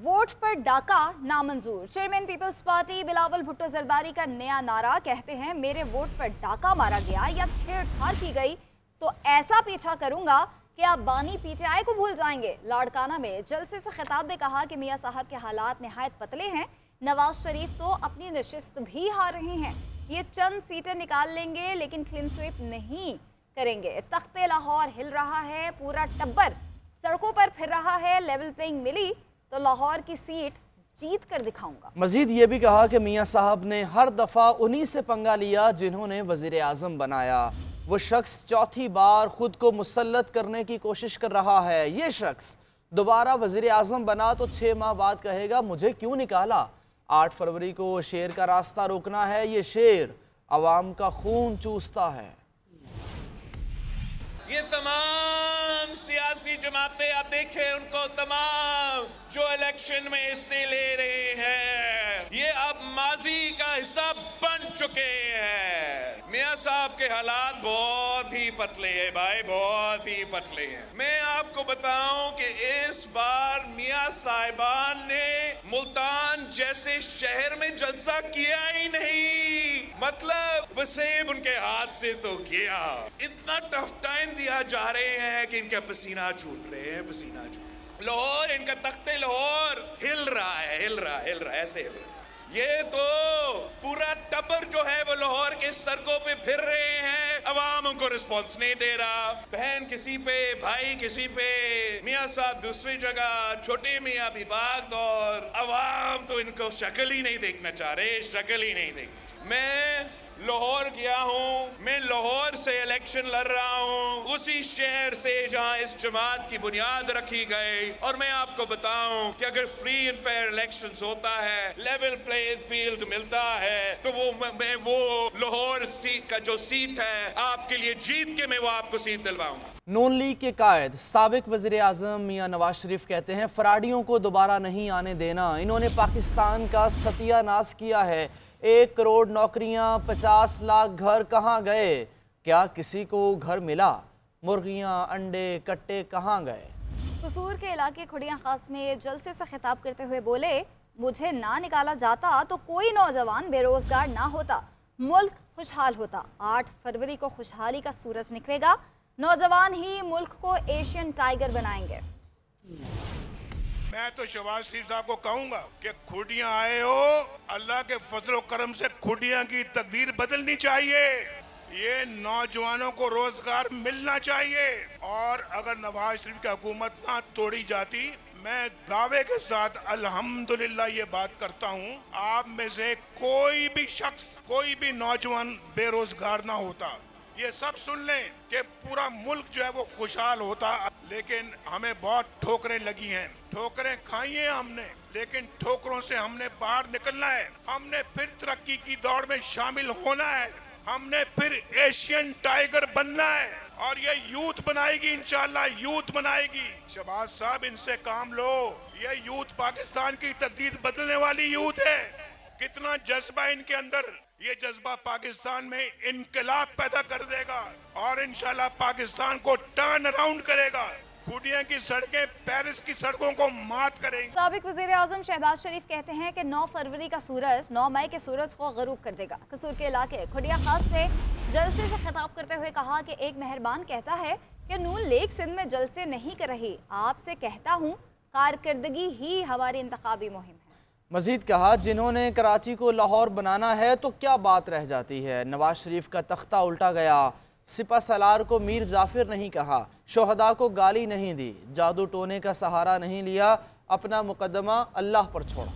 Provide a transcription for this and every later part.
Vote पर डाका नामंजूर। Chairman Peoples Party Bilawal Bhutto Zardari का नया नारा, कहते हैं मेरे वोट पर डाका मारा गया या छेड़छाड़ की गई तो ऐसा पीछा करूंगा कि आप बानी पीटीआई को भूल जाएंगे। लाड़काना में जलसे से खिताब में कहा कि मियां साहब के हालात निहायत पतले हैं। नवाज शरीफ तो अपनी नशिस्त भी हार रहे हैं। ये चंद सीटें निकाल लेंगे लेकिन क्लीन स्वीप नहीं करेंगे। तख्ते लाहौर हिल रहा है, पूरा टब्बर सड़कों पर फिर रहा है। लेवल प्लेइंग मिली तो लाहौर की सीट जीत कर दिखाऊंगा। मजीद ये भी कहा कि मियां साहब ने हर दफा उन्हीं से पंगा लिया जिन्होंने वजीर आजम बनाया। वो शख्स चौथी बार खुद को मुसल्लत करने की कोशिश कर रहा है। ये शख्स दोबारा वजीर आजम बना तो 6 माह बाद कहेगा मुझे क्यों निकाला। 8 फरवरी को शेर का रास्ता रोकना है। ये शेर अवाम का खून चूसता है। ये तमाम सियासी जमातें आप देखें उनको, तमाम जो इलेक्शन में हिस्से ले रहे हैं, ये अब माजी का हिस्सा बन चुके हैं। मियां साहब के हालात बहुत ही पतले हैं भाई, बहुत ही पतले हैं। मैं आपको बताऊं कि इस बार मियां साहिबान ने मुल्तान जैसे शहर में जलसा किया ही नहीं। मतलब वसीब उनके हाथ से तो गया। इतना टफ टाइम दिया जा रहे हैं कि इनका पसीना छूट रहे हैं, पसीना छूट। लाहौर, इनका तख्ते लाहौर हिल रहा है, हिल रहा है, हिल रहा है, ऐसे हिल रहा है। ये तो पूरा टब्बर जो है वो लाहौर के सड़कों पे फिर रहे हैं। अवाम उनको रिस्पॉन्स नहीं दे रहा। बहन किसी पे, भाई किसी पे, मियां साहब दूसरी जगह, छोटे मियां भी भाग दौड़। अवाम तो इनको शक्ल ही नहीं देखना चाह रहे, शक्ल ही नहीं देखना। मैं लाहौर गया हूँ, मैं लाहौर से इलेक्शन लड़ रहा हूँ, उसी शहर से जहाँ इस जमात की बुनियाद रखी गई। और मैं आपको बताऊं कि अगर फ्री एंड फेयर इलेक्शंस होता है, लेवल प्लेइंग फील्ड मिलता है, तो मैं वो लाहौर सीट का जो सीट है आपके लिए जीत के मैं वो आपको सीट दिलवाऊंगा। नून लीग के कायद साबिक वज़ीर आज़म मियां नवाज शरीफ कहते हैं फराडियों को दोबारा नहीं आने देना। इन्होंने पाकिस्तान का सत्यानाश किया है। 1 करोड़ नौकरियां, 50 लाख घर कहाँ गए? क्या किसी को घर मिला? मुर्गियां, अंडे, कट्टे कहाँ गए? कसूर के इलाके खुड़िया खास में जलसे से खिताब करते हुए बोले मुझे ना निकाला जाता तो कोई नौजवान बेरोजगार ना होता, मुल्क खुशहाल होता। 8 फरवरी को खुशहाली का सूरज निकलेगा। नौजवान ही मुल्क को एशियन टाइगर बनाएंगे। मैं तो शहबाज शरीफ साहब को कहूंगा कि खुडियां आए हो, अल्लाह के फजल करम से खुडियां की तकदीर बदलनी चाहिए। ये नौजवानों को रोजगार मिलना चाहिए। और अगर नवाज शरीफ की हुकूमत ना तोड़ी जाती, मैं दावे के साथ अल्हम्दुलिल्लाह ये बात करता हूँ, आप में से कोई भी शख्स, कोई भी नौजवान बेरोजगार ना होता। ये सब सुन लें कि पूरा मुल्क जो है वो खुशहाल होता। लेकिन हमें बहुत ठोकरें लगी हैं, ठोकरें खाई हैं हमने, लेकिन ठोकरों से हमने बाहर निकलना है। हमने फिर तरक्की की दौड़ में शामिल होना है। हमने फिर एशियन टाइगर बनना है और ये यूथ बनाएगी, इंशाल्लाह यूथ बनाएगी। शहबाज साहब इनसे काम लो। ये यूथ पाकिस्तान की तकदीर बदलने वाली यूथ है। कितना जज्बा इनके अंदर, ये जज्बा पाकिस्तान में इनकलाब पैदा कर देगा और इंशाल्लाह पाकिस्तान को टर्न अराउंड करेगा। खुडिया की सड़कें पेरिस की सड़कों को मात करेंगी। साबिक वज़ीर आज़म शहबाज शरीफ कहते हैं कि 9 फरवरी का सूरज 9 मई के सूरज को गरूब कर देगा। कसूर के इलाके खुडिया खास से जलसे से खिताब करते हुए कहा कि एक मेहरबान कहता है कि नून लीग सिंध में जलसे नहीं कर रही। आपसे कहता हूँ कारकर्दगी ही हमारी इंतखाबी मुहिम है। मजीद कहा जिन्होंने कराची को लाहौर बनाना है तो क्या बात रह जाती है। नवाज शरीफ का तख्ता उल्टा गया। सिपा सलार को मीर जाफिर नहीं कहा, शोहदा को गाली नहीं दी, जादू टोने का सहारा नहीं लिया, अपना मुकदमा अल्लाह पर छोड़ा।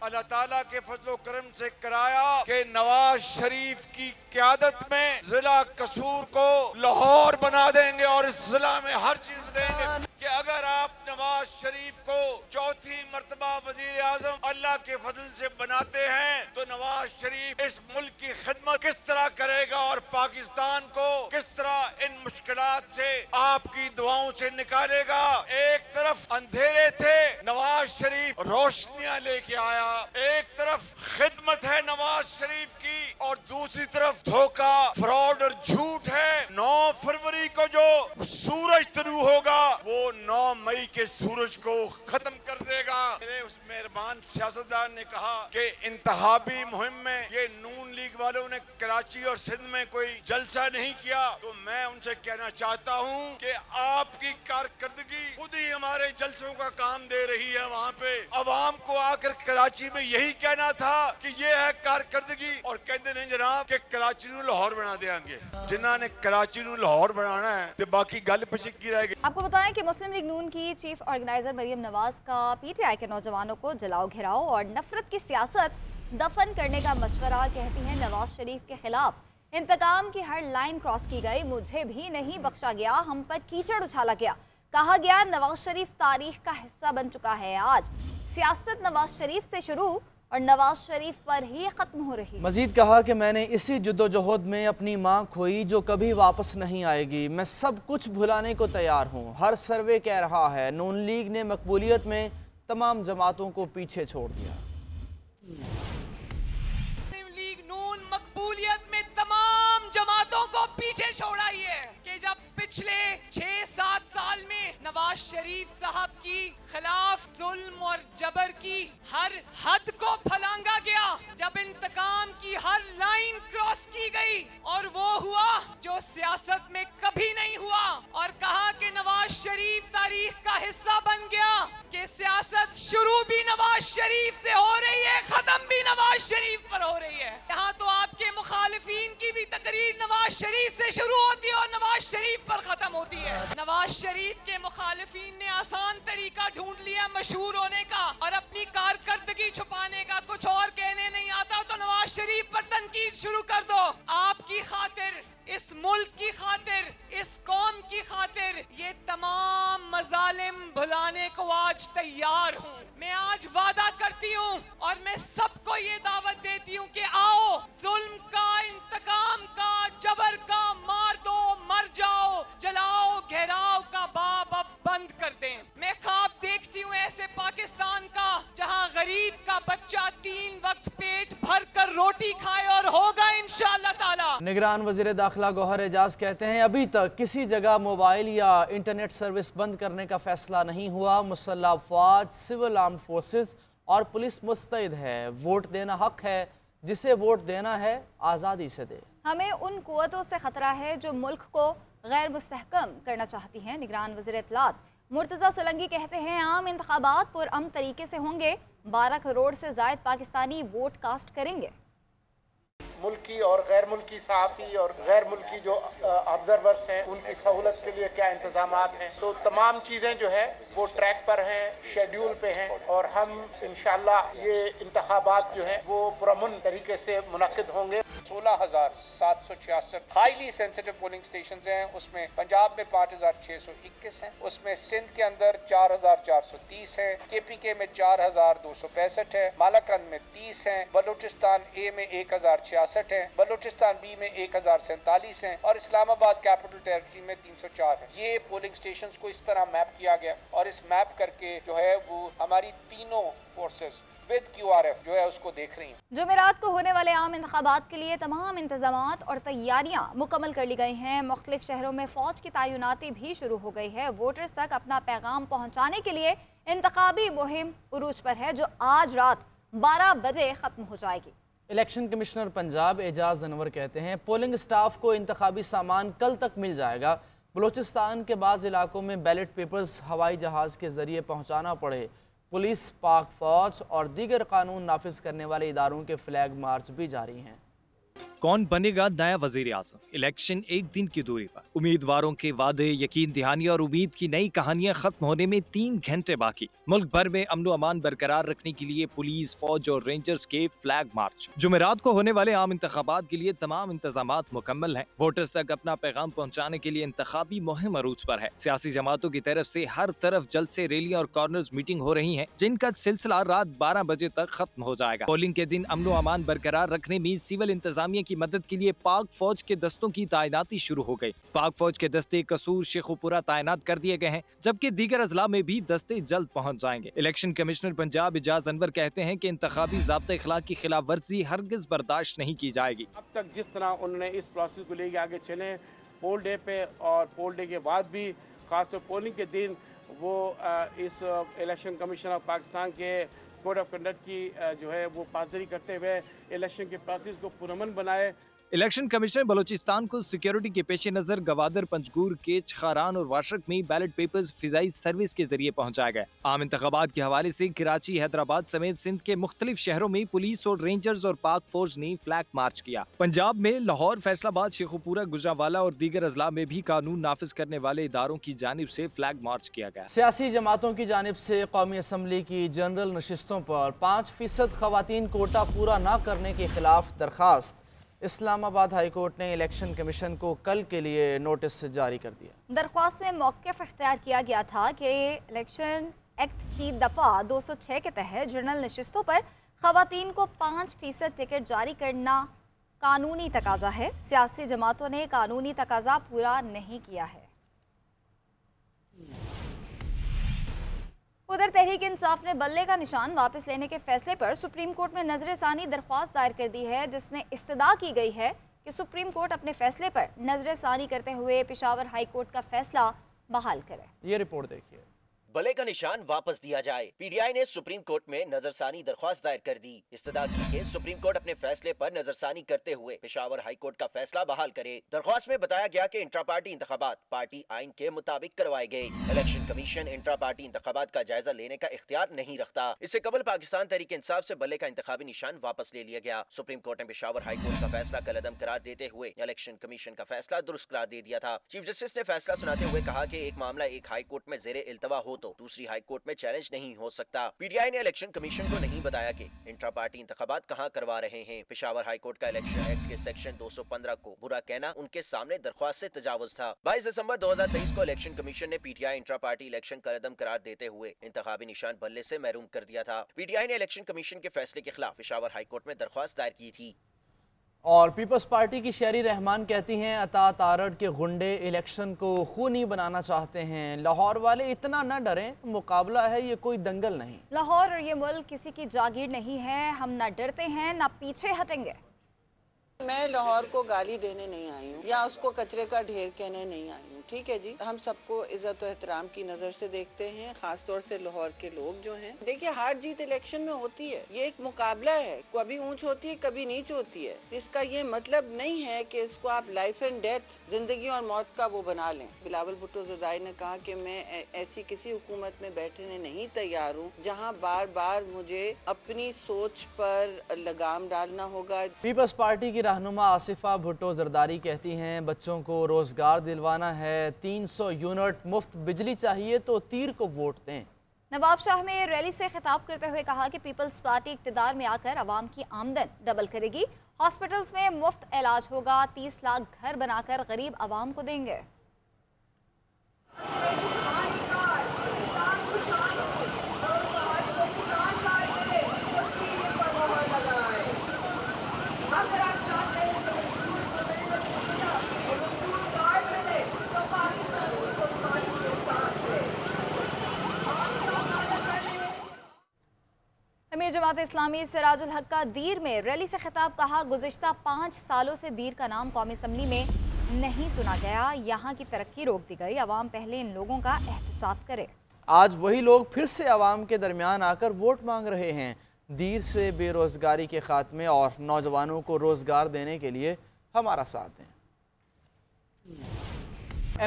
अल्लाह ताला के फजलो करम से कराया कि नवाज शरीफ की क़यादत में जिला कसूर को लाहौर बना देंगे और इस जिला में हर चीज देंगे कि अगर आप नवाज शरीफ को चौथी मर्तबा वजीर आजम अल्लाह के फजल से बनाते हैं तो नवाज शरीफ इस मुल्क की खिदमत किस तरह करेगा और पाकिस्तान को किस तरह इन मुश्किलात से आपकी दुआओं से निकालेगा। एक तरफ अंधेरे थे, नवाज शरीफ रोशनियां लेके आया। एक तरफ खिदमत है नवाज शरीफ की और दूसरी तरफ धोखा, फ्रॉड और झूठ है। 9 फरवरी को जो सूरज तुलू होगा वो 9 मई के सूरज को खत्म कर देगा। मेरे नौजवान सियासतदान ने कहा कि इंतखाबी मुहिम में ये नून लीग वालों ने कराची और सिंध में कोई जलसा नहीं किया, तो मैं उनसे कहना चाहता हूं कि आपकी कारकर्दगी खुद ही हमारे जलसों का काम दे रही है। वहां पे अवाम को आकर कराची में यही कहना था कि ये है कारकर्दगी, और कहते नहीं जनाब कि कराची नूं लाहौर बना देंगे। जिन्होंने कराची नूं लाहौर बनाना है तो बाकी गल पिछे की रहेगी। आपको बताएं कि मुस्लिम लीग नून की चीफ ऑर्गेनाइजर मरियम नवाज का पीटीआई के नौजवानों को जलाओ घिराओ और नफरत की सियासत दफन करने का मशवरा। कहती हैं नवाज शरीफ के खिलाफ इंतकाम की हर लाइन क्रॉस की गई, मुझे भी नहीं बख्शा गया, हम पर कीचड़ उछाला गया। कहा गया नवाज शरीफ तारीख का हिस्सा बन चुका है। आज सियासत नवाज शरीफ से शुरू और नवाज शरीफ पर ही खत्म हो रही। मजीद कहा कि मैंने इसी जद्दोजहद में अपनी माँ खोई जो कभी वापस नहीं आएगी। मैं सब कुछ भुलाने को तैयार हूँ। हर सर्वे कह रहा है नून लीग ने मकबूलियत में तमाम जमातों को पीछे छोड़ दिया। मुस्लिम लीग नून मकबूलियत में तमाम जमातों को पीछे छोड़ आई है कि जब पिछले 6-7 साल में नवाज शरीफ साहब की खिलाफ जुल्म और जबर की हर हद को फलांगा गया, जब इंतकाम की हर लाइन क्रॉस की गई और वो हुआ जो सियासत में कभी नहीं हुआ, और कहा कि नवाज शरीफ तारीख का हिस्सा बन गया, कि सियासत शुरू भी नवाज शरीफ से हो रही है, खत्म भी नवाज शरीफ पर हो रही है। यहाँ तो आपके मुखालिफिन की भी तकरीर नवाज शरीफ से शुरू होती है और नवाज शरीफ पर खत्म होती है। नवाज शरीफ के मुखालिफिन ने आसान तरीका ढूंढ लिया मशहूर होने का और अपनी कारकर्दगी छुपाने का। कुछ और कहने नहीं आता तो नवाज शरीफ पर तनकीद शुरू कर दो। आपकी खातिर, इस मुल्क की खातिर, इस कौम की खातिर ये तमाम मजालिम भुलाने को आज तैयार हूँ। मैं आज वादा करती हूँ और मैं सबको ये दावत देती हूँ कि आओ जुल्म का, इंतकाम का, जबर का मार दो, मर जाओ, जलाओ घेराव का बाब अब बंद कर दें। मैं ख्वाब देखती हूँ ऐसे पाकिस्तान का जहाँ गरीब का बच्चा 3 वक्त पेट भर कर रोटी खाए, और होगा इंशाअल्लाह ताला। निगरान वज़ीर दाखिला गौहर एजाज कहते हैं अभी तक किसी जगह मोबाइल या इंटरनेट सर्विस बंद करने का फैसला नहीं हुआ। मुसल्लह अफवाज, सिविल आर्म्ड फोर्सेस और पुलिस मुस्तैद है। वोट देना हक है, जिसे वोट देना है आज़ादी से दे। हमें उन कुव्वतों से खतरा है जो मुल्क को गैर मुस्तहकम करना चाहती हैं। निगरान वज़ीर इत्तलात मुर्तज़ा सोलंकी कहते हैं आम इंतखाबात पुरअमन तरीके से होंगे, 12 करोड़ से ज़ायद पाकिस्तानी वोट कास्ट करेंगे। मुल्की और गैर मुल्की सहाफ़ी और गैर मुल्की जो ऑब्जर्वर्स हैं उनकी सहूलत के लिए क्या इंतजाम हैं, तो तमाम चीज़ें जो है वो ट्रैक पर हैं, शेड्यूल पे हैं, और हम इंशाअल्लाह ये इंतखाबात जो हैं वो पुरअमन तरीके से मुनक्किद होंगे। 16,766 हाईली सेंसिटिव पोलिंग स्टेशन हैं, उसमें पंजाब में 5,621 हैं, उसमें सिंध के अंदर 4,430 हैं, KPK में 4,265 है, मालाकंद में 30 हैं, बलूचिस्तान ए में 1,066 हैं, बलूचिस्तान बी में 1,047 हैं और इस्लामाबाद कैपिटल टेरिटरी में 304 है। ये पोलिंग स्टेशंस को इस तरह मैप किया गया और इस मैप करके जो है वो हमारी तीनों फोर्सेस विद QRF जो है उसको देख रही हैं। जुमेरात को होने वाले आम इंतखाबात के लिए तमाम इंतजामात और तैयारियां मुकम्मल कर ली गई हैं। मुख्तलिफ शहरों में फौज की तैनाती भी शुरू हो गई है। वोटर्स तक अपना पैगाम पहुंचाने के लिए इंतखाबी मुहिम उरूज पर है, जो आज रात 12 बजे खत्म हो जाएगी। इलेक्शन कमिश्नर पंजाब एजाज अनवर कहते हैं पोलिंग स्टाफ को इंतखाबी सामान कल तक मिल जाएगा। बलूचिस्तान के बाज़ इलाकों में बैलेट पेपर्स हवाई जहाज़ के ज़रिए पहुँचाना पड़े। पुलिस, पाक फौज और दीगर कानून नाफिज करने वाले इदारों के फ्लैग मार्च भी जारी हैं। कौन बनेगा नया वजीर आज़म? इलेक्शन एक दिन की दूरी पर, उम्मीदवारों के वादे, यकीन दहानी और उम्मीद की नई कहानियां खत्म होने में 3 घंटे बाकी। मुल्क भर में अमन अमान बरकरार रखने के लिए पुलिस, फौज और रेंजर्स के फ्लैग मार्च। जुमेरात को होने वाले आम इंतखाबात के लिए तमाम इंतजामात मुकम्मल हैं। वोटर्स तक अपना पैगाम पहुँचाने के लिए इंतखाबी मुहिम अरूज पर है। सियासी जमातों की तरफ से हर तरफ जलसे, रैलियां और कॉर्नर्स मीटिंग हो रही है, जिनका सिलसिला रात 12 बजे तक खत्म हो जाएगा। पोलिंग के दिन अमन अमान बरकरार रखने में सिविल इंतजामिया की मदद के लिए पाक फौज के दस्तों की तैनाती शुरू हो गई। पाक फौज के दस्ते कसूर, शेखुपुरा तैनात कर दिए गए हैं, जबकि दीगर अजला में भी दस्ते जल्द पहुंच जाएंगे। इलेक्शन कमिश्नर पंजाब एजाज अनवर कहते हैं कि इंतखाबी ज़ाब्ते इखलाक की खिलाफ वर्जी हरगिज बर्दाश्त नहीं की जाएगी। अब तक जिस तरह उन्होंने इस प्रोसेस को लेके आगे चले, पोल डे पे और पोल डे के बाद भी, खासतौर पोलिंग के दिन, वो इस इलेक्शन कमीशन ऑफ पाकिस्तान के कोड ऑफ कंडक्ट की जो है वो पासदारी करते हुए इलेक्शन के प्रोसेस को पुरअमन बनाए। इलेक्शन कमीशन बलोचिस्तान को सिक्योरिटी के पेश नजर गवादर, पंजगूर, केच, खारान और वाशरक में बैलेट पेपर्स फिजाई सर्विस के जरिए पहुंचाया गया। आम इंतखाबात के हवाले से कराची, हैदराबाद समेत सिंध के मुख्तलिफ शहरों में पुलिस और रेंजर्स और पाक फौज ने फ्लैग मार्च किया। पंजाब में लाहौर, फैसलाबाद, शेखुपुरा, गुजरांवाला और दीगर अजला में भी कानून नाफिज करने वाले इदारों की जानिब से फ्लैग मार्च किया गया। सियासी जमातों की जानिब से कौमी असम्बली की जनरल नशिस्तों पर 5% खवातीन कोटा पूरा न करने के खिलाफ दरखास्त। इस्लामाबाद हाई कोर्ट ने इलेक्शन कमीशन को कल के लिए नोटिस जारी कर दिया। दरख्वास्त में मौक़िफ़ इख्तियार किया गया था कि इलेक्शन एक्ट की दफ़ा 206 के तहत जनरल नशिस्तों पर ख़वातीन को 5% टिकट जारी करना कानूनी तकाज़ा है। सियासी जमातों ने कानूनी तकाज़ा पूरा नहीं किया है। उधर तहरीक इंसाफ ने बल्ले का निशान वापस लेने के फैसले पर सुप्रीम कोर्ट में नजरसानी दरख्वास्त दायर कर दी है, जिसमें इस्तदा की गई है कि सुप्रीम कोर्ट अपने फैसले पर नजरसानी करते हुए पेशावर हाई कोर्ट का फैसला बहाल करे। ये रिपोर्ट देखिए। बल्ले का निशान वापस दिया जाए। पीडीआई ने सुप्रीम कोर्ट में नजरसानी दरख्वास्त दायर कर दी। इस्तदा की कि सुप्रीम कोर्ट अपने फैसले पर नजरसानी करते हुए पेशावर हाई कोर्ट का फैसला बहाल करे। दरख्वास्त में बताया गया कि इंट्रा पार्टी इंतखाबात पार्टी आइन के मुताबिक करवाए गए। इलेक्शन कमीशन इंट्रा पार्टी इंतखाबात का जायजा लेने का इख्तियार नहीं रखता। इससे कबल पाकिस्तान तहरीक इंसाफ से बल्ले का इंतखाबी निशान वापस ले लिया गया। सुप्रीम कोर्ट ने पेशावर हाई कोर्ट का फैसला कलअदम करार देते हुए इलेक्शन कमीशन का फैसला दुरुस्त करार दे दिया था। चीफ जस्टिस ने फैसला सुनाते हुए कहा कि एक मामला एक हाई कोर्ट में जेरे इल्तवा हो तो दूसरी हाई कोर्ट में चैलेंज नहीं हो सकता। पीडीआई ने इलेक्शन कमीशन को नहीं बताया कि इंट्रा पार्टी इंतखाबात कहां करवा रहे हैं। पेशावर हाई कोर्ट का इलेक्शन एक्ट के सेक्शन 215 को बुरा कहना उनके सामने दरख्वास्त से तजावुज था। 22 दिसंबर 2023 को इलेक्शन कमीशन ने पीटीआई इंट्रा पार्टी इलेक्शन कलअदम करार देते हुए इंतखाबी निशान बल्ले से महरूम कर दिया था। पीटीआई ने इलेक्शन कमीशन के फैसले के खिलाफ पेशावर हाई कोर्ट में दरख्वास्त दायर की थी। और पीपल्स पार्टी की शहरी रहमान कहती हैं अतात आरड़ के गुंडे इलेक्शन को खूनी बनाना चाहते हैं। लाहौर वाले इतना न डरें, मुकाबला है, ये कोई दंगल नहीं। लाहौर और ये मुल्क किसी की जागीर नहीं है। हम ना डरते हैं ना पीछे हटेंगे। मैं लाहौर को गाली देने नहीं आई हूँ या उसको कचरे का ढेर कहने नहीं आई हूँ। ठीक है जी, हम सबको इज्जत और एहतराम की नज़र से देखते हैं, खास तौर से लाहौर के लोग जो हैं। देखिए, हार जीत इलेक्शन में होती है, ये एक मुकाबला है, कभी ऊंच होती है कभी नीच होती है। इसका ये मतलब नहीं है कि इसको आप लाइफ एंड डेथ, जिंदगी और मौत का वो बना लें। बिलावल भुट्टो ज़रदारी ने कहा कि मैं ऐसी किसी हुकूमत में बैठने नहीं तैयार हूँ जहाँ बार बार मुझे अपनी सोच पर लगाम डालना होगा। पीपल्स पार्टी की रहनुमा आसिफा भुट्टो ज़रदारी कहती हैं बच्चों को रोजगार दिलवाना है, 300 यूनिट मुफ्त बिजली चाहिए तो तीर को वोट दें। नवाब शाह में रैली से खिताब करते हुए कहा कि पीपल्स पार्टी इक़्तिदार में आकर अवाम की आमदन डबल करेगी। हॉस्पिटल्स में मुफ्त इलाज होगा, 30 लाख घर बनाकर गरीब अवाम को देंगे। अमीर जमात इस्लामी सिराजुल हक का दीर में रैली से खिताब। कहा, गुज़िश्ता 5 सालों से दीर का नाम कौमी असम्बली में नहीं सुना गया। यहाँ की तरक्की रोक दी गई। अवाम पहले इन लोगों का एहतसाब करे। आज वही लोग फिर से अवाम के दरमियान आकर वोट मांग रहे हैं। दीर से बेरोजगारी के खात्मे और नौजवानों को रोजगार देने के लिए हमारा साथ दें।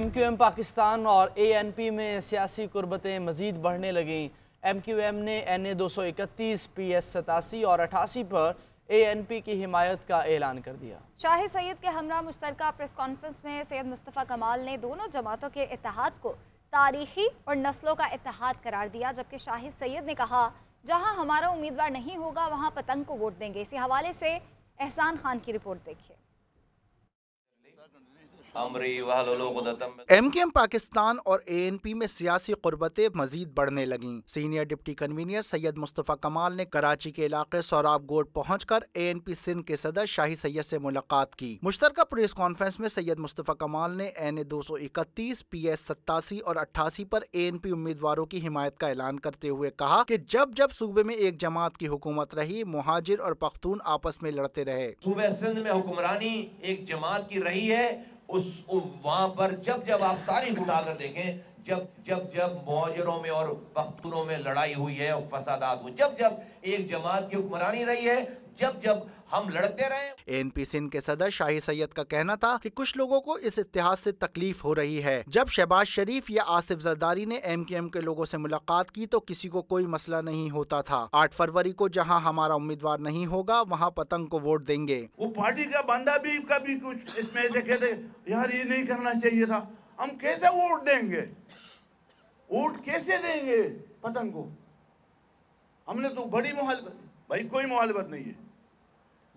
MQM पाकिस्तान और ANP में सियासी कुर्बतें मजीद बढ़ने लगीं। MQM ने NA 231, PS 87 और 88 पर ANP की हिमायत का ऐलान कर दिया। शाहिद सैयद के हमरा मुश्तरका प्रेस कॉन्फ्रेंस में सैयद मुस्तफ़ा कमाल ने दोनों जमातों के इत्तेहाद को तारीखी और नस्लों का इत्तेहाद करार दिया, जबकि शाहिद सैयद ने कहा जहां हमारा उम्मीदवार नहीं होगा वहां पतंग को वोट देंगे। इसी हवाले से एहसान खान की रिपोर्ट देखिए। MQM पाकिस्तान और ANP में सियासी कुर्बतें मजीद बढ़ने लगीं। Senior deputy convener Syed Mustafa कमाल ने कराची के इलाके सोराब गोड पहुंचकर ANP सिंध के सदर शाही सैयद से मुलाकात की। मुश्तरका प्रेस कॉन्फ्रेंस में सैयद मुस्तफ़ा कमाल ने NA 231, PS 87 और 88 पर ANP उम्मीदवारों की हिमायत का ऐलान करते हुए कहा कि जब जब सूबे में एक जमात की हुकूमत रही, मुहाजिर और पख्तून आपस में लड़ते रहे। सूबे सिंध में हुक्मरानी एक जमात की रही है, वहाँ पर जब जब आप तारीख उठाकर देखें, जब मुहाजिरों में और पख्तूनों में लड़ाई हुई है और फसादात हुए, जब एक जमात की हुक्मरानी रही है, जब हम लड़ते रहे। एएनपी सिंध के सदर शाही सैयद का कहना था कि कुछ लोगों को इस इत्तेहाद से तकलीफ हो रही है। जब शहबाज शरीफ या आसिफ जरदारी ने MKM के लोगों से मुलाकात की तो किसी को कोई मसला नहीं होता था। 8 फरवरी को जहां हमारा उम्मीदवार नहीं होगा वहां पतंग को वोट देंगे। वो पार्टी का बंदा भी कभी कुछ इसमें ऐसे कहते यार ये नहीं करना चाहिए था, हम कैसे वोट देंगे, वोट कैसे देंगे पतंग को? हमने तो बड़ी मुखालफत, भाई कोई मुखालफत नहीं है।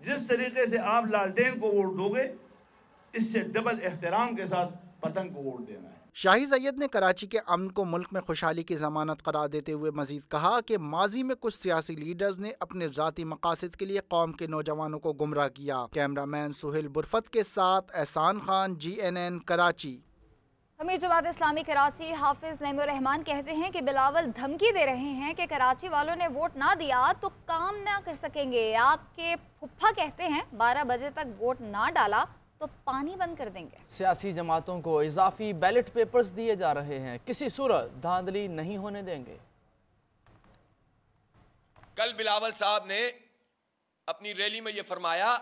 जिस तरीके से आप लालटेन को वोट दोगे, इससे डबल एहतराम के साथ पतंग को वोट देना है। शाही सैयद ने कराची के अमन को मुल्क में खुशहाली की जमानत करार देते हुए मजीद कहा कि माजी में कुछ सियासी लीडर्स ने अपने जाती मकासद के लिए कौम के नौजवानों को गुमराह किया। कैमरामैन सुहेल बुरफत के साथ एहसान खान, GNN कराची। अमीर जमात इस्लामी कराची हाफिज नईमुर रहमान कहते हैं कि बिलावल धमकी दे रहे हैं कि कराची वालों ने वोट ना दिया तो काम ना कर सकेंगे। आपके फुफ्फा कहते हैं 12 बजे तक वोट ना डाला तो पानी बंद कर देंगे। सियासी जमातों को इजाफी बैलेट पेपर्स दिए जा रहे हैं, किसी सूरत धांधली नहीं होने देंगे। कल बिलावल साहब ने अपनी रैली में ये फरमाया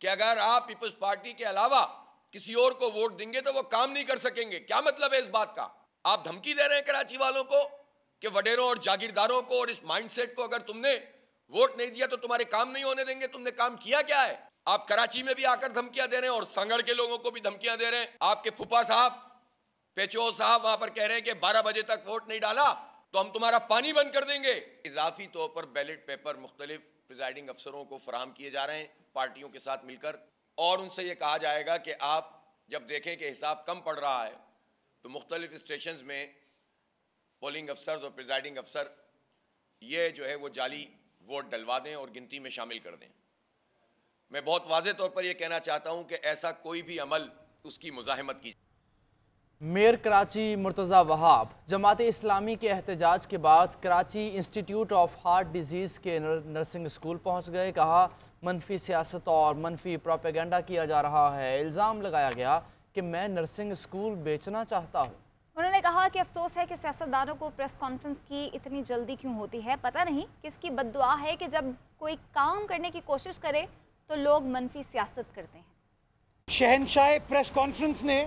कि अगर आप पीपल्स पार्टी के अलावा किसी और को वोट देंगे तो वो काम नहीं कर सकेंगे। क्या मतलब है इस बात का? आप धमकी दे रहे हैं कराची वालों को कि वडेरों और जागीरदारों को और इस माइंडसेट को अगर तुमने वोट नहीं दिया तो तुम्हारे काम नहीं होने देंगे। तुमने काम किया क्या है? आप कराची में भी आकर धमकियां दे रहे हैं और संगड़ के लोगों को भी धमकियां दे रहे हैं। आपके फूफा साहब, पेचो साहब वहां पर कह रहे हैं कि 12 बजे तक वोट नहीं डाला तो हम तुम्हारा पानी बंद कर देंगे। इजाफी तौर पर बैलेट पेपर मुख्तलिफ प्रिजाइडिंग अफसरों को फराहम किए जा रहे हैं पार्टियों के साथ मिलकर, और उनसे ये कहा जाएगा कि आप जब देखें कि हिसाब कम पड़ रहा है तो मुख्तलिफ स्टेशंस में पोलिंग अफसर और प्रिजाइडिंग अफसर ये जो है वो जाली वोट डलवा दें और गिनती में शामिल कर दें। मैं बहुत वाज़ेह तौर पर यह कहना चाहता हूं कि ऐसा कोई भी अमल उसकी मुज़ाहमत की। मेयर कराची मुर्तज़ा वहाब जमात इस्लामी के एहतजाज के बाद Karachi institute of heart disease के नर्सिंग स्कूल पहुंच गए। कहा मनफी सियासत और मनफी प्रोपेगेंडा किया जा रहा है। इल्ज़ाम लगाया गया कि मैं नर्सिंग स्कूल बेचना चाहता हूँ। उन्होंने कहा कि अफसोस है कि सियासतदानों को प्रेस कॉन्फ्रेंस की इतनी जल्दी क्यों होती है। पता नहीं किसकी बद्दुआ है कि जब कोई काम करने की कोशिश करे तो लोग मनफी सियासत करते हैं। शहनशाह प्रेस कॉन्फ्रेंस ने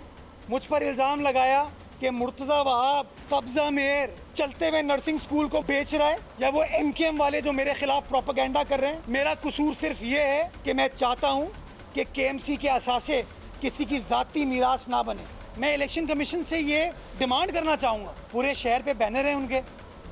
मुझ पर इल्ज़ाम लगाया कि मुर्तज़ा वहाब कब्जा मेयर चलते हुए नर्सिंग स्कूल को बेच रहा है, या वो MKM वाले जो मेरे खिलाफ प्रोपेगेंडा कर रहे हैं। मेरा कसूर सिर्फ ये है कि मैं चाहता हूँ कि KMC के असासे किसी की जाती मीरास ना बने। मैं इलेक्शन कमीशन से ये डिमांड करना चाहूँगा, पूरे शहर पे बैनर हैं उनके,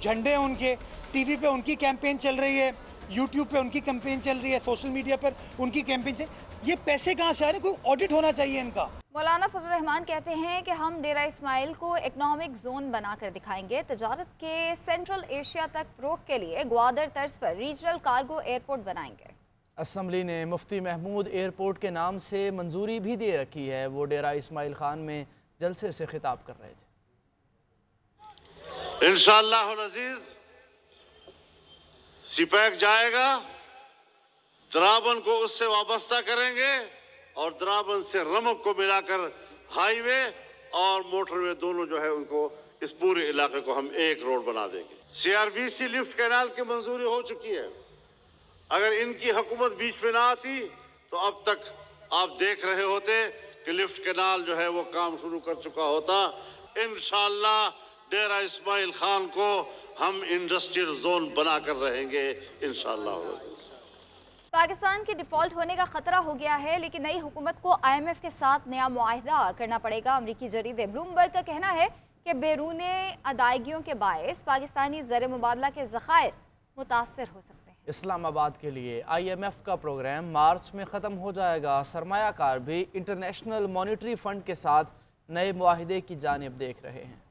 झंडे हैं उनके, TV पे उनकी कैंपेन चल रही है, YouTube पे उनकी कैंपेन चल रही है, सोशल मीडिया पर उनकी कैंपेन चल, ये पैसे कहाँ से आ रहे हैं? कोई ऑडिट होना चाहिए इनका। मौलाना फजल रहमान कहते हैं कि हम डेरा इस्माइल को इकोनॉमिक जोन बनाकर दिखाएंगे। तजारत के सेंट्रल एशिया तक फरोग के लिए ग्वादर तर्ज पर रीजनल कार्गो एयरपोर्ट बनाएंगे। असम्बली ने मुफ्ती महमूद एयरपोर्ट के नाम से मंजूरी भी दे रखी है। वो डेरा इस्माइल खान में जलसे से खिताब कर रहे थे। इंशाअल्लाह अज़ीज़ सिपैक जाएगा, द्राबन को उससे वाबस्ता करेंगे और द्राबन से रमक को मिलाकर हाईवे और मोटरवे दोनों जो है उनको इस पूरे इलाके को हम एक रोड बना देंगे। CRBC लिफ्ट कैनाल की मंजूरी हो चुकी है। अगर इनकी हुकूमत बीच में ना आती तो अब तक आप देख रहे होते कि लिफ्ट कैनाल जो है वो काम शुरू कर चुका होता। इंशाअल्लाह डेरा इस्माइल खान को हम इंडस्ट्रियल जोन बनाकर रहेंगे इंशाअल्लाह। पाकिस्तान के डिफॉल्ट होने का खतरा हो गया है, लेकिन नई हुकूमत को IMF के साथ नया मुआहिदा करना पड़ेगा। अमरीकी जरीदे ब्लूमबर्ग का कहना है कि बैरून अदायगियों के बायस पाकिस्तानी ज़र मुबादला के ज़खायर मुतासर हो सकते हैं। इस्लामाबाद के लिए IMF का प्रोग्राम मार्च में ख़त्म हो जाएगा। सरमायाकार भी इंटरनेशनल मॉनिटरी फंड के साथ नए मुआहिदे की जानिब देख रहे हैं।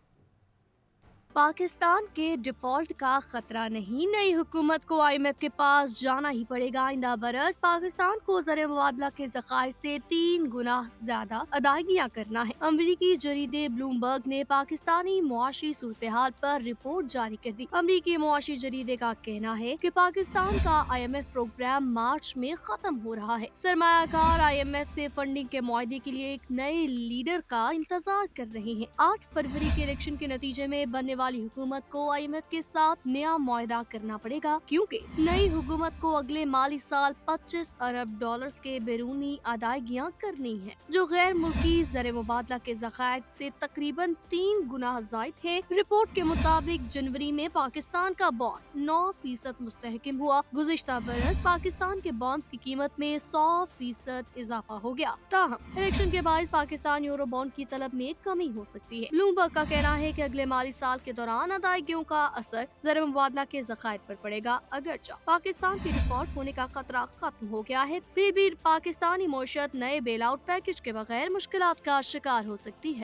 पाकिस्तान के डिफॉल्ट का खतरा नहीं, नई हुकूमत को IMF के पास जाना ही पड़ेगा। आइंदा बरस पाकिस्तान को ज़र मुबादला के ज़खायर से 3 गुना ज्यादा अदायगियाँ करना है। अमरीकी जरीदे ब्लूमबर्ग ने पाकिस्तानी मुआशी सूरत-ए-हाल पर रिपोर्ट जारी कर दी। अमरीकी मुआशी जरीदे का कहना है कि पाकिस्तान का IMF प्रोग्राम मार्च में खत्म हो रहा है। सरमायाकार IMF से फंडिंग के मुआहदे के लिए एक नए लीडर का इंतजार कर रहे हैं। 8 फरवरी के इलेक्शन के नतीजे में बनने वाली हुकूमत को IMF के साथ नया मुआहदा करना पड़ेगा, क्योंकि नई हुकूमत को अगले माली साल 25 अरब डॉलर्स के बैरूनी अदायगियाँ करनी है, जो गैर मुल्की ज़र मुबादला के ज़खायर से तकरीबन 3 गुना ज़ायद है। रिपोर्ट के मुताबिक जनवरी में पाकिस्तान का बॉन्ड 9% मुस्तहकम हुआ। गुज़िश्ता बरस पाकिस्तान के बॉन्ड्स की कीमत में 100% इजाफा हो गया। ताहम इलेक्शन के बाद पाकिस्तान यूरो बॉन्ड की तलब में कमी हो सकती है। ब्लूमबर्ग का कहना है कि अगले माली साल के दौरान अदायगियों का असर ज़र मुबादला के ज़खायर पर पड़ेगा। अगरचे पाकिस्तान के डिफॉल्ट होने का खतरा खत्म हो गया है, फिर भी पाकिस्तानी मईशत नए बेल आउट पैकेज के बगैर मुश्किलात का शिकार हो सकती है।